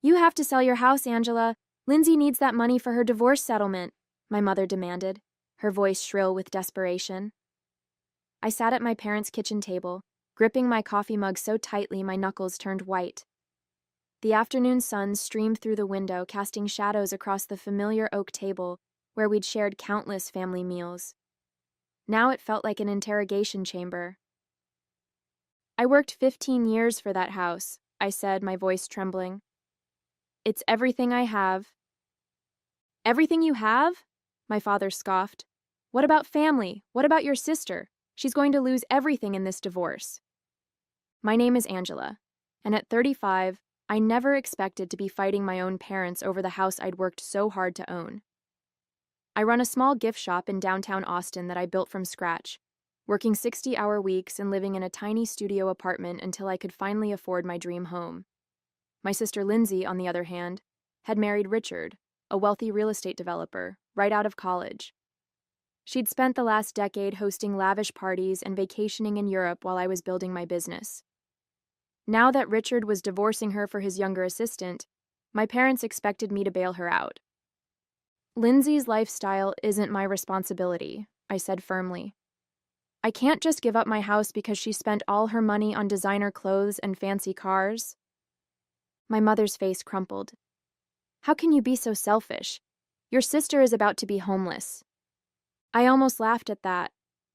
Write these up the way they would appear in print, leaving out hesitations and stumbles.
You have to sell your house, Angela. Lindsay needs that money for her divorce settlement, my mother demanded, her voice shrill with desperation. I sat at my parents' kitchen table, gripping my coffee mug so tightly my knuckles turned white. The afternoon sun streamed through the window, casting shadows across the familiar oak table where we'd shared countless family meals. Now it felt like an interrogation chamber. I worked 15 years for that house, I said, my voice trembling. It's everything I have. Everything you have? My father scoffed. What about family? What about your sister? She's going to lose everything in this divorce. My name is Angela, and at 35, I never expected to be fighting my own parents over the house I'd worked so hard to own. I run a small gift shop in downtown Austin that I built from scratch, working 60-hour weeks and living in a tiny studio apartment until I could finally afford my dream home. My sister Lindsay, on the other hand, had married Richard, a wealthy real estate developer, right out of college. She'd spent the last decade hosting lavish parties and vacationing in Europe while I was building my business. Now that Richard was divorcing her for his younger assistant, my parents expected me to bail her out. Lindsay's lifestyle isn't my responsibility, I said firmly. I can't just give up my house because she spent all her money on designer clothes and fancy cars. My mother's face crumpled. How can you be so selfish? Your sister is about to be homeless. I almost laughed at that.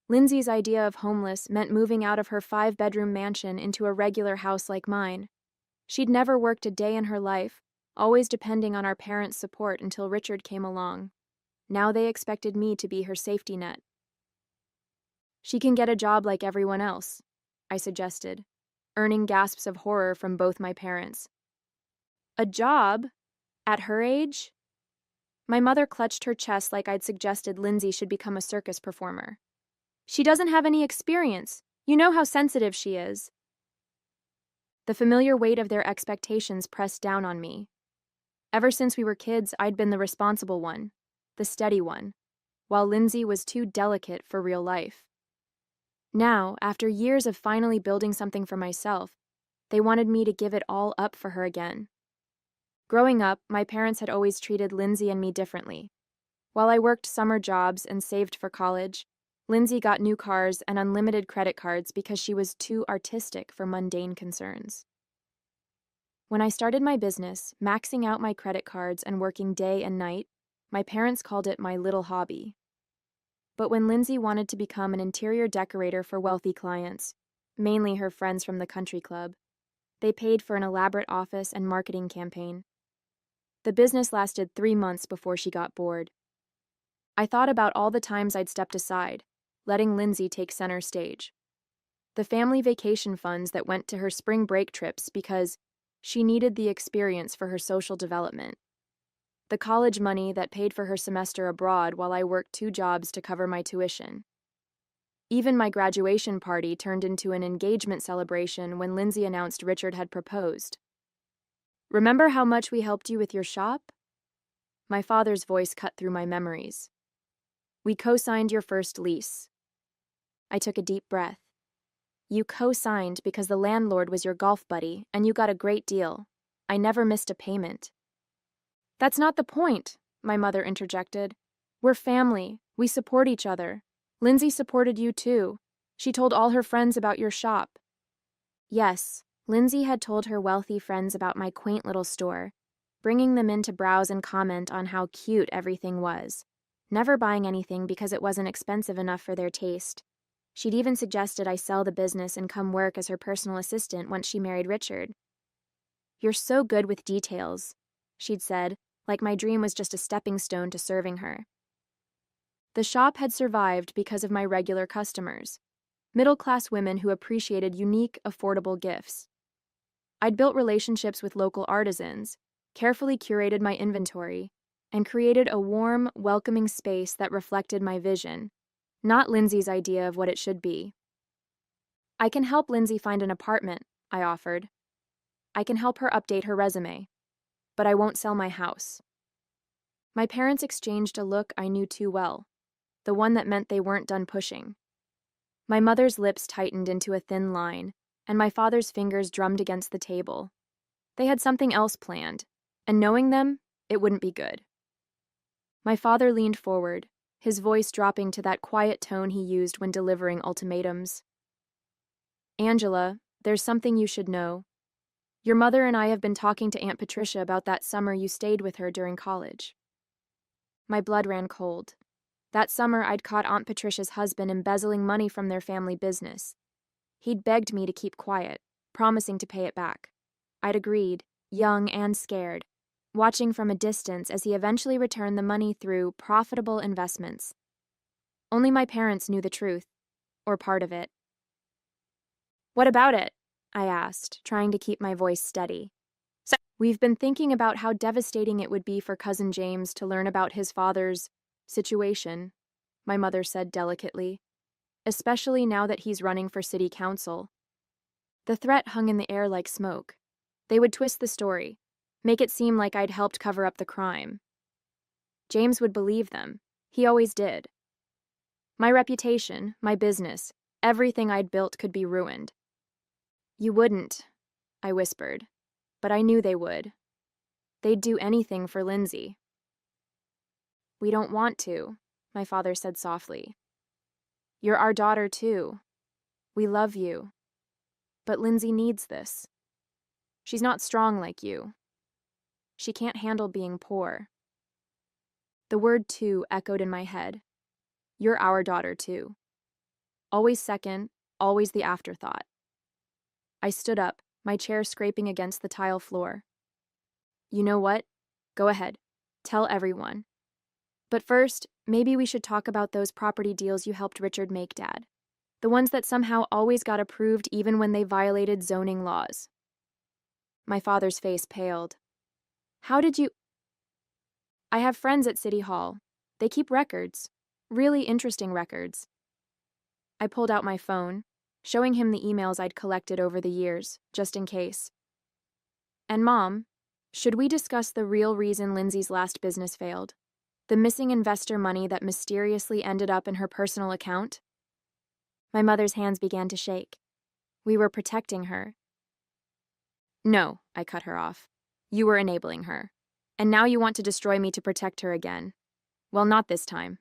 Lindsay's idea of homeless meant moving out of her 5-bedroom mansion into a regular house like mine. She'd never worked a day in her life, always depending on our parents' support until Richard came along. Now they expected me to be her safety net. She can get a job like everyone else, I suggested, earning gasps of horror from both my parents. A job? At her age? My mother clutched her chest like I'd suggested Lindsay should become a circus performer. She doesn't have any experience. You know how sensitive she is. The familiar weight of their expectations pressed down on me. Ever since we were kids, I'd been the responsible one, the steady one, while Lindsay was too delicate for real life. Now, after years of finally building something for myself, they wanted me to give it all up for her again. Growing up, my parents had always treated Lindsay and me differently. While I worked summer jobs and saved for college, Lindsay got new cars and unlimited credit cards because she was too artistic for mundane concerns. When I started my business, maxing out my credit cards and working day and night, my parents called it my little hobby. But when Lindsay wanted to become an interior decorator for wealthy clients, mainly her friends from the country club, they paid for an elaborate office and marketing campaign. The business lasted 3 months before she got bored. I thought about all the times I'd stepped aside, letting Lindsay take center stage. The family vacation funds that went to her spring break trips because she needed the experience for her social development. The college money that paid for her semester abroad while I worked 2 jobs to cover my tuition. Even my graduation party turned into an engagement celebration when Lindsay announced Richard had proposed. Remember how much we helped you with your shop? My father's voice cut through my memories. We co-signed your first lease. I took a deep breath. You co-signed because the landlord was your golf buddy and you got a great deal. I never missed a payment. That's not the point, my mother interjected. We're family. We support each other. Lindsay supported you too. She told all her friends about your shop. Yes, Lindsay had told her wealthy friends about my quaint little store, bringing them in to browse and comment on how cute everything was, never buying anything because it wasn't expensive enough for their taste. She'd even suggested I sell the business and come work as her personal assistant once she married Richard. You're so good with details, she'd said, like my dream was just a stepping stone to serving her. The shop had survived because of my regular customers, middle-class women who appreciated unique, affordable gifts. I'd built relationships with local artisans, carefully curated my inventory, and created a warm, welcoming space that reflected my vision, not Lindsay's idea of what it should be. I can help Lindsay find an apartment, I offered. I can help her update her resume, but I won't sell my house. My parents exchanged a look I knew too well, the one that meant they weren't done pushing. My mother's lips tightened into a thin line, and my father's fingers drummed against the table. They had something else planned, And knowing them, it wouldn't be good. My father leaned forward, his voice dropping to that quiet tone he used when delivering ultimatums. Angela, there's something you should know. Your mother and I have been talking to Aunt Patricia about that summer you stayed with her during college. My blood ran cold. That summer, I'd caught Aunt Patricia's husband embezzling money from their family business. He'd begged me to keep quiet, promising to pay it back. I'd agreed, young and scared, watching from a distance as he eventually returned the money through profitable investments. Only my parents knew the truth, or part of it. What about it? I asked, trying to keep my voice steady. We've been thinking about how devastating it would be for Cousin James to learn about his father's situation, my mother said delicately, especially now that he's running for city council. The threat hung in the air like smoke. They would twist the story, make it seem like I'd helped cover up the crime. James would believe them. He always did. My reputation, my business, everything I'd built could be ruined. You wouldn't, I whispered, but I knew they would. They'd do anything for Lindsay. We don't want to, my father said softly. You're our daughter, too. We love you. But Lindsay needs this. She's not strong like you. She can't handle being poor. The word too echoed in my head. You're our daughter, too. Always second, always the afterthought. I stood up, my chair scraping against the tile floor. You know what? Go ahead. Tell everyone. But first, maybe we should talk about those property deals you helped Richard make, Dad. The ones that somehow always got approved even when they violated zoning laws. My father's face paled. How did you... I have friends at City Hall. They keep records. Really interesting records. I pulled out my phone, showing him the emails I'd collected over the years, just in case. And Mom, should we discuss the real reason Lindsay's last business failed? The missing investor money that mysteriously ended up in her personal account? My mother's hands began to shake. We were protecting her. No, I cut her off. You were enabling her. And now you want to destroy me to protect her again. Well, not this time.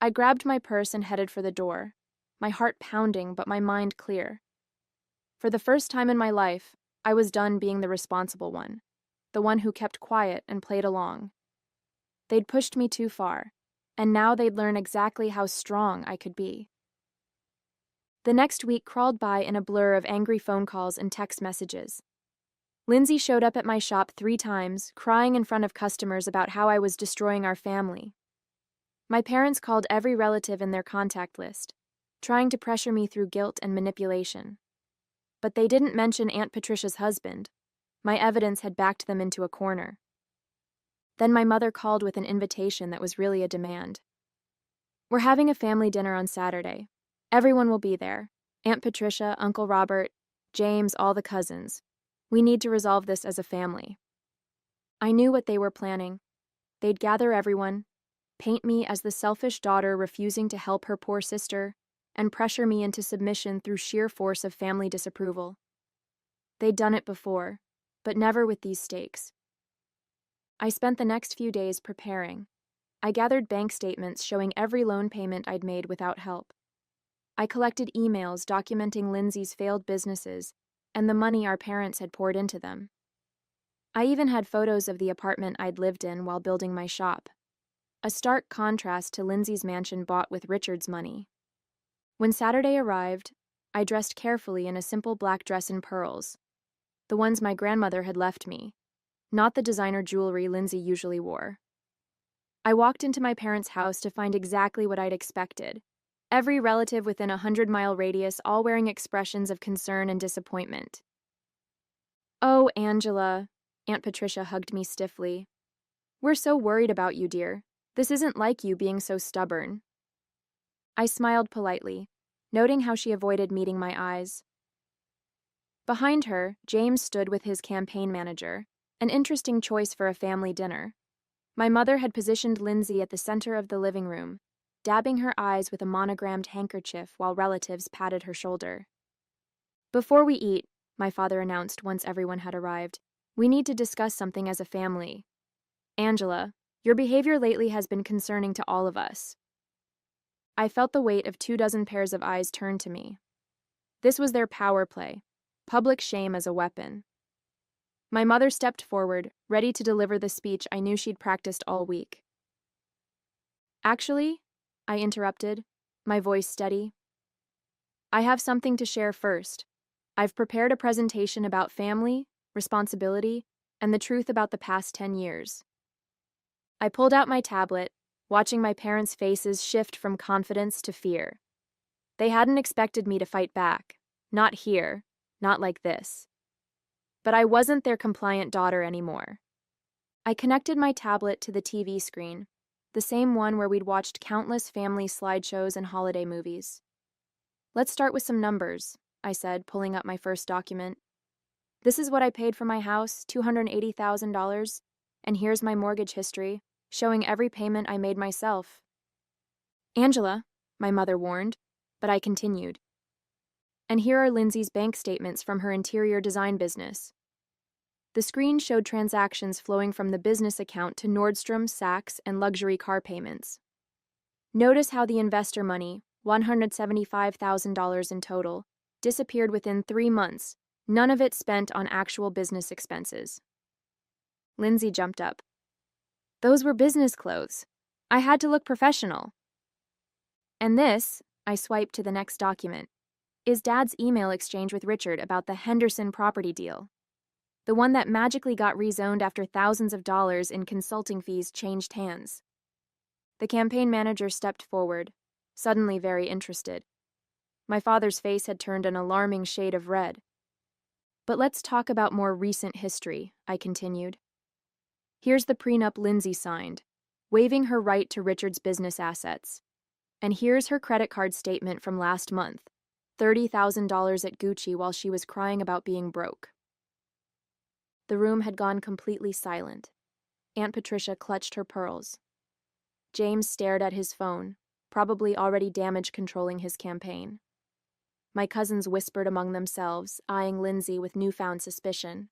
I grabbed my purse and headed for the door, my heart pounding but my mind clear. For the first time in my life, I was done being the responsible one, the one who kept quiet and played along. They'd pushed me too far, and now they'd learn exactly how strong I could be. The next week crawled by in a blur of angry phone calls and text messages. Lindsay showed up at my shop 3 times, crying in front of customers about how I was destroying our family. My parents called every relative in their contact list, trying to pressure me through guilt and manipulation. But they didn't mention Aunt Patricia's husband. My evidence had backed them into a corner. Then my mother called with an invitation that was really a demand. We're having a family dinner on Saturday. Everyone will be there. Aunt Patricia, Uncle Robert, James, all the cousins. We need to resolve this as a family. I knew what they were planning. They'd gather everyone, paint me as the selfish daughter refusing to help her poor sister, and pressure me into submission through sheer force of family disapproval. They'd done it before, but never with these stakes. I spent the next few days preparing. I gathered bank statements showing every loan payment I'd made without help. I collected emails documenting Lindsay's failed businesses and the money our parents had poured into them. I even had photos of the apartment I'd lived in while building my shop, a stark contrast to Lindsay's mansion bought with Richard's money. When Saturday arrived, I dressed carefully in a simple black dress and pearls, the ones my grandmother had left me, not the designer jewelry Lindsay usually wore. I walked into my parents' house to find exactly what I'd expected. Every relative within a 100-mile radius all wearing expressions of concern and disappointment. Oh, Angela, Aunt Patricia hugged me stiffly. We're so worried about you, dear. This isn't like you being so stubborn. I smiled politely, noting how she avoided meeting my eyes. Behind her, James stood with his campaign manager, an interesting choice for a family dinner. My mother had positioned Lindsay at the center of the living room, dabbing her eyes with a monogrammed handkerchief while relatives patted her shoulder. Before we eat, my father announced once everyone had arrived, We need to discuss something as a family. Angela, your behavior lately has been concerning to all of us. I felt the weight of 24 pairs of eyes turned to me. This was their power play, public shame as a weapon. My mother stepped forward, ready to deliver the speech I knew she'd practiced all week. Actually, I interrupted, my voice steady. I have something to share first. I've prepared a presentation about family, responsibility, and the truth about the past 10 years. I pulled out my tablet, watching my parents' faces shift from confidence to fear. They hadn't expected me to fight back. Not here, not like this. But I wasn't their compliant daughter anymore. I connected my tablet to the TV screen, the same one where we'd watched countless family slideshows and holiday movies. Let's start with some numbers, I said, pulling up my first document. This is what I paid for my house, $280,000, and here's my mortgage history, showing every payment I made myself. Angela, my mother warned, but I continued. And here are Lindsay's bank statements from her interior design business. The screen showed transactions flowing from the business account to Nordstrom, Saks, and luxury car payments. Notice how the investor money, $175,000 in total, disappeared within 3 months, none of it spent on actual business expenses. Lindsay jumped up. Those were business clothes. I had to look professional. And this, I swiped to the next document, is Dad's email exchange with Richard about the Henderson property deal. The one that magically got rezoned after thousands of dollars in consulting fees changed hands. The campaign manager stepped forward, suddenly very interested. My father's face had turned an alarming shade of red. But let's talk about more recent history, I continued. Here's the prenup Lindsay signed, waiving her right to Richard's business assets. And here's her credit card statement from last month, $30,000 at Gucci while she was crying about being broke. The room had gone completely silent. Aunt Patricia clutched her pearls. James stared at his phone, probably already damage controlling his campaign. My cousins whispered among themselves, eyeing Lindsay with newfound suspicion.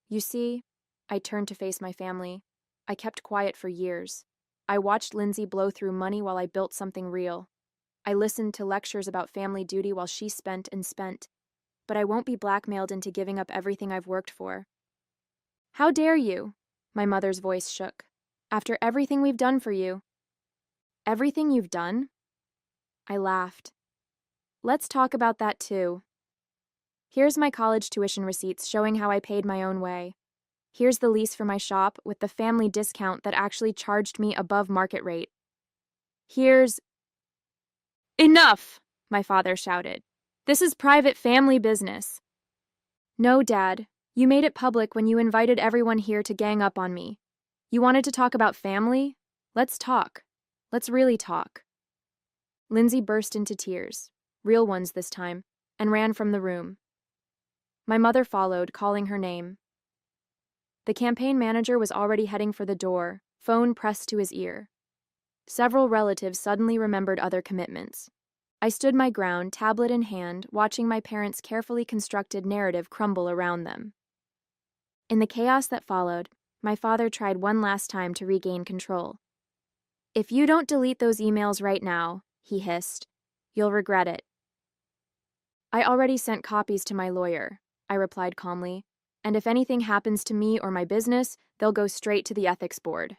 You see, I turned to face my family. I kept quiet for years. I watched Lindsay blow through money while I built something real. I listened to lectures about family duty while she spent and spent. But I won't be blackmailed into giving up everything I've worked for. How dare you? My mother's voice shook. After everything we've done for you. Everything you've done? I laughed. Let's talk about that too. Here's my college tuition receipts showing how I paid my own way. Here's the lease for my shop with the family discount that actually charged me above market rate. Here's... Enough! My father shouted. This is private family business. No, Dad. You made it public when you invited everyone here to gang up on me. You wanted to talk about family? Let's talk. Let's really talk. Lindsay burst into tears, real ones this time, and ran from the room. My mother followed, calling her name. The campaign manager was already heading for the door, phone pressed to his ear. Several relatives suddenly remembered other commitments. I stood my ground, tablet in hand, watching my parents' carefully constructed narrative crumble around them. In the chaos that followed, my father tried one last time to regain control. If you don't delete those emails right now, he hissed, you'll regret it. I already sent copies to my lawyer, I replied calmly, and if anything happens to me or my business, they'll go straight to the ethics board.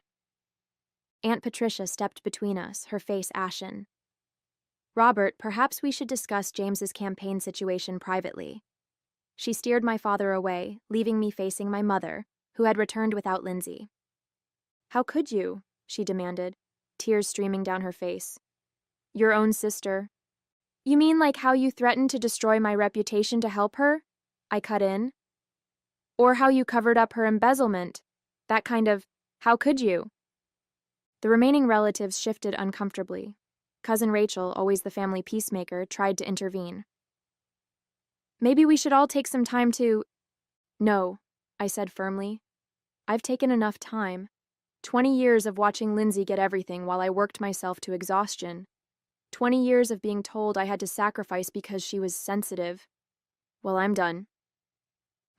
Aunt Patricia stepped between us, her face ashen. Robert, perhaps we should discuss James's campaign situation privately. She steered my father away, leaving me facing my mother, who had returned without Lindsay. How could you? She demanded, tears streaming down her face. Your own sister. You mean like how you threatened to destroy my reputation to help her? I cut in. Or how you covered up her embezzlement. That kind of, how could you? The remaining relatives shifted uncomfortably. Cousin Rachel, always the family peacemaker, tried to intervene. Maybe we should all take some time to... No, I said firmly. I've taken enough time. 20 years of watching Lindsay get everything while I worked myself to exhaustion. 20 years of being told I had to sacrifice because she was sensitive. Well, I'm done.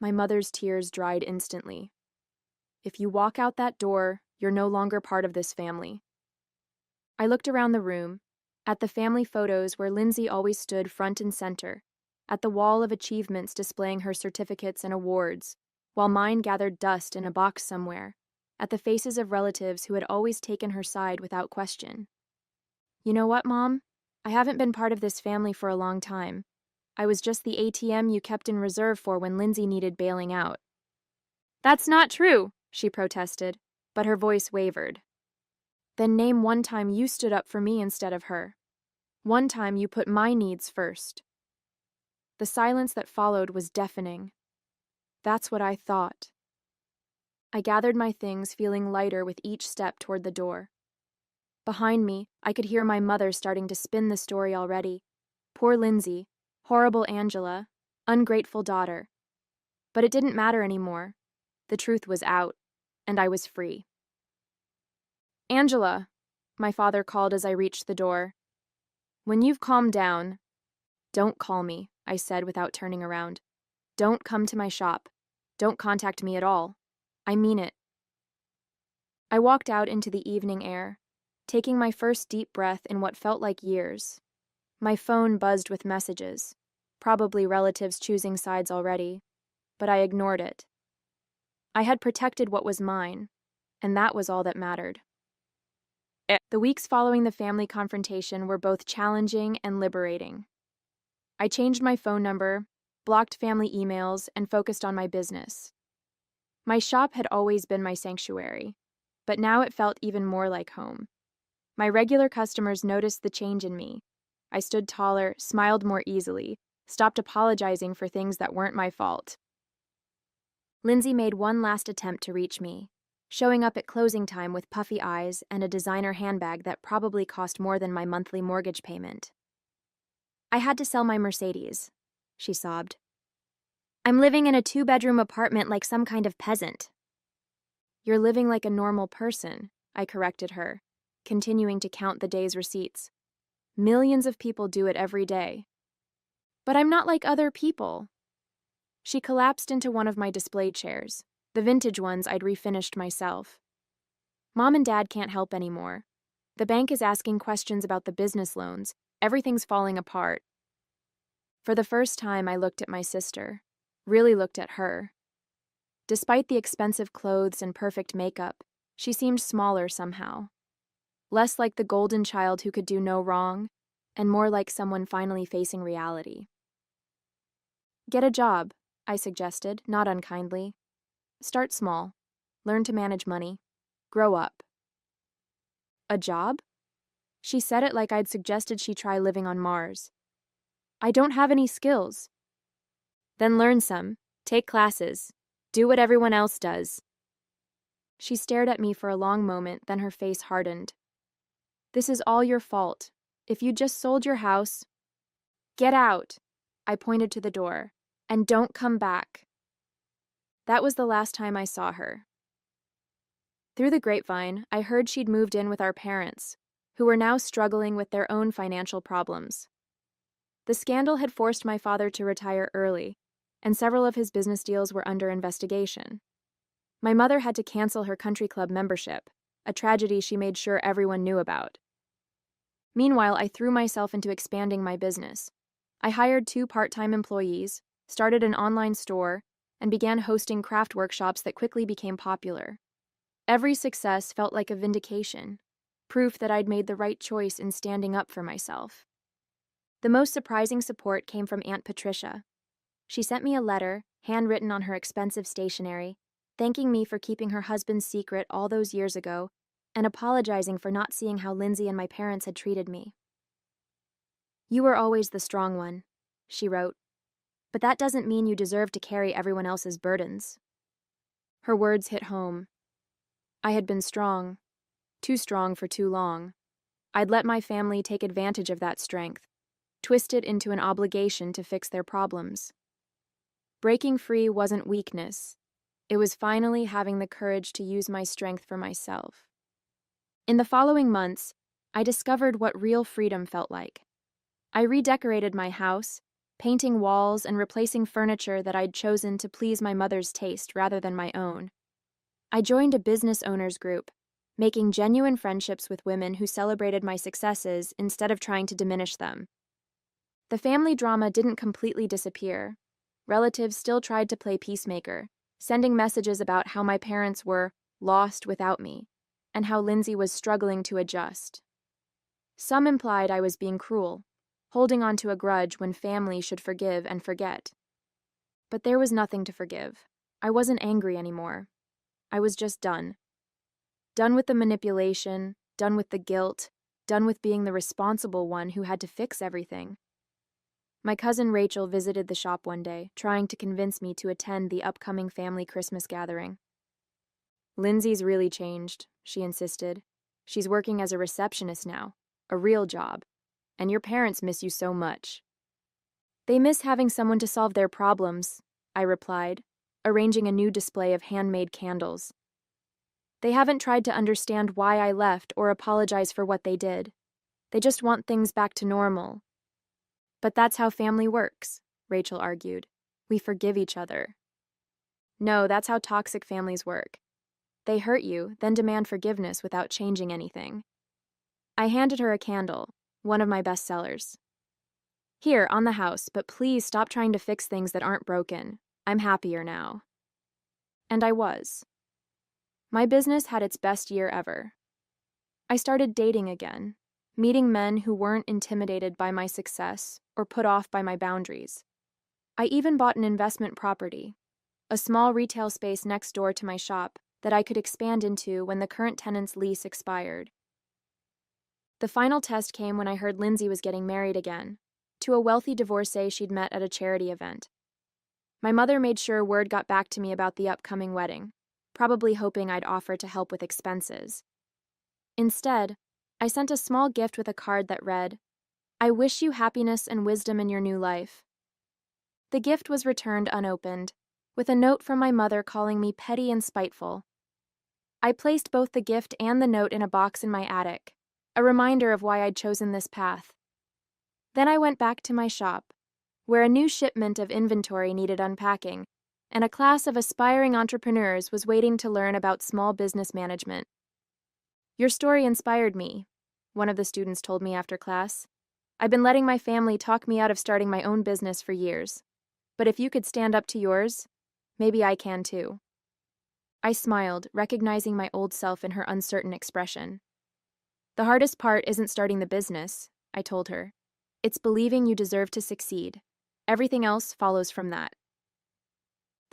My mother's tears dried instantly. If you walk out that door, you're no longer part of this family. I looked around the room, at the family photos where Lindsay always stood front and center, at the wall of achievements displaying her certificates and awards, while mine gathered dust in a box somewhere, at the faces of relatives who had always taken her side without question. You know what, Mom? I haven't been part of this family for a long time. I was just the ATM you kept in reserve for when Lindsay needed bailing out. That's not true, she protested, but her voice wavered. Then name one time you stood up for me instead of her. One time you put my needs first. The silence that followed was deafening. That's what I thought. I gathered my things, feeling lighter with each step toward the door. Behind me, I could hear my mother starting to spin the story already. Poor Lindsay, horrible Angela, ungrateful daughter. But it didn't matter anymore. The truth was out, and I was free. Angela, my father called as I reached the door. When you've calmed down, don't call me, I said without turning around. Don't come to my shop. Don't contact me at all. I mean it. I walked out into the evening air, taking my first deep breath in what felt like years. My phone buzzed with messages, probably relatives choosing sides already, but I ignored it. I had protected what was mine, and that was all that mattered. The weeks following the family confrontation were both challenging and liberating. I changed my phone number, blocked family emails, and focused on my business. My shop had always been my sanctuary, but now it felt even more like home. My regular customers noticed the change in me. I stood taller, smiled more easily, stopped apologizing for things that weren't my fault. Lindsay made one last attempt to reach me, showing up at closing time with puffy eyes and a designer handbag that probably cost more than my monthly mortgage payment. I had to sell my Mercedes, she sobbed. I'm living in a 2-bedroom apartment like some kind of peasant. You're living like a normal person, I corrected her, continuing to count the day's receipts. Millions of people do it every day. But I'm not like other people. She collapsed into one of my display chairs, the vintage ones I'd refinished myself. Mom and Dad can't help anymore. The bank is asking questions about the business loans. Everything's falling apart. For the first time, I looked at my sister, really looked at her. Despite the expensive clothes and perfect makeup, she seemed smaller somehow. Less like the golden child who could do no wrong, and more like someone finally facing reality. Get a job, I suggested, not unkindly. Start small. Learn to manage money. Grow up. A job? She said it like I'd suggested she try living on Mars. I don't have any skills. Then learn some. Take classes. Do what everyone else does. She stared at me for a long moment, then her face hardened. This is all your fault. If you just sold your house... Get out! I pointed to the door. And don't come back. That was the last time I saw her. Through the grapevine, I heard she'd moved in with our parents, who were now struggling with their own financial problems. The scandal had forced my father to retire early, and several of his business deals were under investigation. My mother had to cancel her country club membership, a tragedy she made sure everyone knew about. Meanwhile, I threw myself into expanding my business. I hired 2 part-time employees, started an online store, and began hosting craft workshops that quickly became popular. Every success felt like a vindication, proof that I'd made the right choice in standing up for myself. The most surprising support came from Aunt Patricia. She sent me a letter, handwritten on her expensive stationery, thanking me for keeping her husband's secret all those years ago and apologizing for not seeing how Lindsay and my parents had treated me. You were always the strong one, she wrote, but that doesn't mean you deserve to carry everyone else's burdens. Her words hit home. I had been strong, too strong for too long. I'd let my family take advantage of that strength, twist it into an obligation to fix their problems. Breaking free wasn't weakness. It was finally having the courage to use my strength for myself. In the following months, I discovered what real freedom felt like. I redecorated my house, painting walls and replacing furniture that I'd chosen to please my mother's taste rather than my own. I joined a business owners group, making genuine friendships with women who celebrated my successes instead of trying to diminish them. The family drama didn't completely disappear. Relatives still tried to play peacemaker, sending messages about how my parents were lost without me, and how Lindsay was struggling to adjust. Some implied I was being cruel, holding on to a grudge when family should forgive and forget. But there was nothing to forgive. I wasn't angry anymore. I was just done. Done with the manipulation, done with the guilt, done with being the responsible one who had to fix everything. My cousin Rachel visited the shop one day, trying to convince me to attend the upcoming family Christmas gathering. "Lindsay's really changed," she insisted. "She's working as a receptionist now, a real job, and your parents miss you so much." "They miss having someone to solve their problems," I replied, arranging a new display of handmade candles. "They haven't tried to understand why I left or apologize for what they did. They just want things back to normal." "But that's how family works," Rachel argued. "We forgive each other." "No, that's how toxic families work. They hurt you, then demand forgiveness without changing anything." I handed her a candle, one of my best sellers. "Here, on the house, but please stop trying to fix things that aren't broken. I'm happier now." And I was. My business had its best year ever. I started dating again, meeting men who weren't intimidated by my success or put off by my boundaries. I even bought an investment property, a small retail space next door to my shop that I could expand into when the current tenant's lease expired. The final test came when I heard Lindsay was getting married again, to a wealthy divorcee she'd met at a charity event. My mother made sure word got back to me about the upcoming wedding, probably hoping I'd offer to help with expenses. Instead, I sent a small gift with a card that read, "I wish you happiness and wisdom in your new life." The gift was returned unopened, with a note from my mother calling me petty and spiteful. I placed both the gift and the note in a box in my attic, a reminder of why I'd chosen this path. Then I went back to my shop, where a new shipment of inventory needed unpacking, and a class of aspiring entrepreneurs was waiting to learn about small business management. "Your story inspired me," one of the students told me after class. "I've been letting my family talk me out of starting my own business for years. But if you could stand up to yours, maybe I can too." I smiled, recognizing my old self in her uncertain expression. "The hardest part isn't starting the business," I told her. "It's believing you deserve to succeed. Everything else follows from that."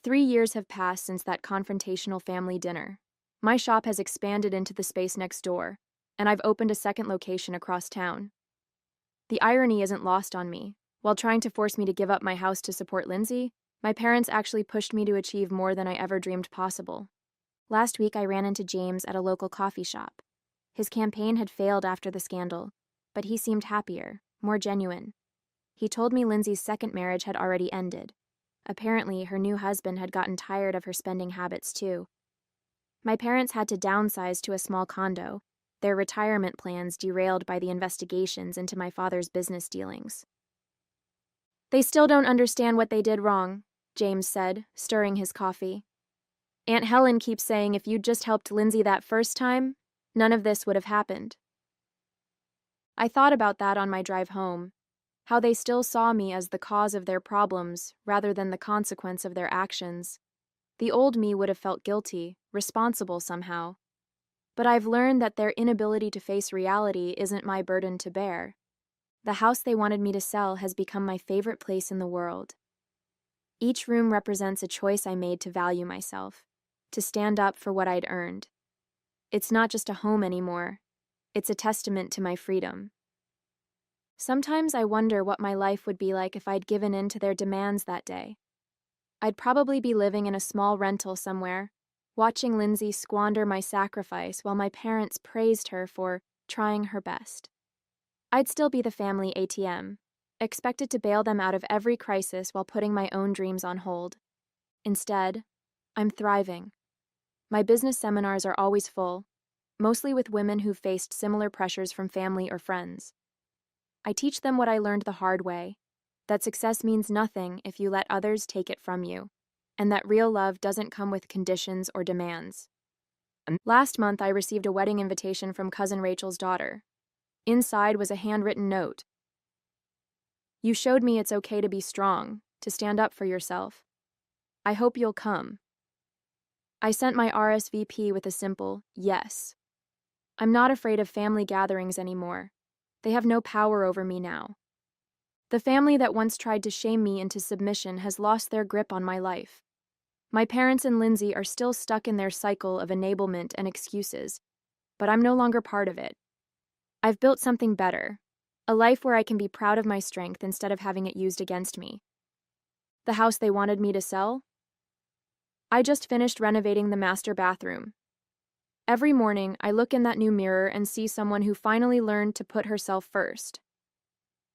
3 years have passed since that confrontational family dinner. My shop has expanded into the space next door, and I've opened a second location across town. The irony isn't lost on me. While trying to force me to give up my house to support Lindsay, my parents actually pushed me to achieve more than I ever dreamed possible. Last week, I ran into James at a local coffee shop. His campaign had failed after the scandal, but he seemed happier, more genuine. He told me Lindsay's second marriage had already ended. Apparently, her new husband had gotten tired of her spending habits too. My parents had to downsize to a small condo, their retirement plans derailed by the investigations into my father's business dealings. "They still don't understand what they did wrong," James said, stirring his coffee. "Aunt Helen keeps saying if you'd just helped Lindsay that first time, none of this would have happened." I thought about that on my drive home, how they still saw me as the cause of their problems rather than the consequence of their actions. The old me would have felt guilty, responsible somehow. But I've learned that their inability to face reality isn't my burden to bear. The house they wanted me to sell has become my favorite place in the world. Each room represents a choice I made to value myself, to stand up for what I'd earned. It's not just a home anymore. It's a testament to my freedom. Sometimes I wonder what my life would be like if I'd given in to their demands that day. I'd probably be living in a small rental somewhere, watching Lindsay squander my sacrifice while my parents praised her for trying her best. I'd still be the family ATM, expected to bail them out of every crisis while putting my own dreams on hold. Instead, I'm thriving. My business seminars are always full, mostly with women who've faced similar pressures from family or friends. I teach them what I learned the hard way, that success means nothing if you let others take it from you, and that real love doesn't come with conditions or demands. Last month, I received a wedding invitation from Cousin Rachel's daughter. Inside was a handwritten note. You showed me it's okay to be strong, to stand up for yourself. I hope you'll come. I sent my RSVP with a simple yes. I'm not afraid of family gatherings anymore. They have no power over me now. The family that once tried to shame me into submission has lost their grip on my life. My parents and Lindsay are still stuck in their cycle of enablement and excuses, but I'm no longer part of it. I've built something better, a life where I can be proud of my strength instead of having it used against me. The house they wanted me to sell? I just finished renovating the master bathroom. Every morning, I look in that new mirror and see someone who finally learned to put herself first.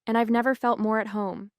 And I've never felt more at home.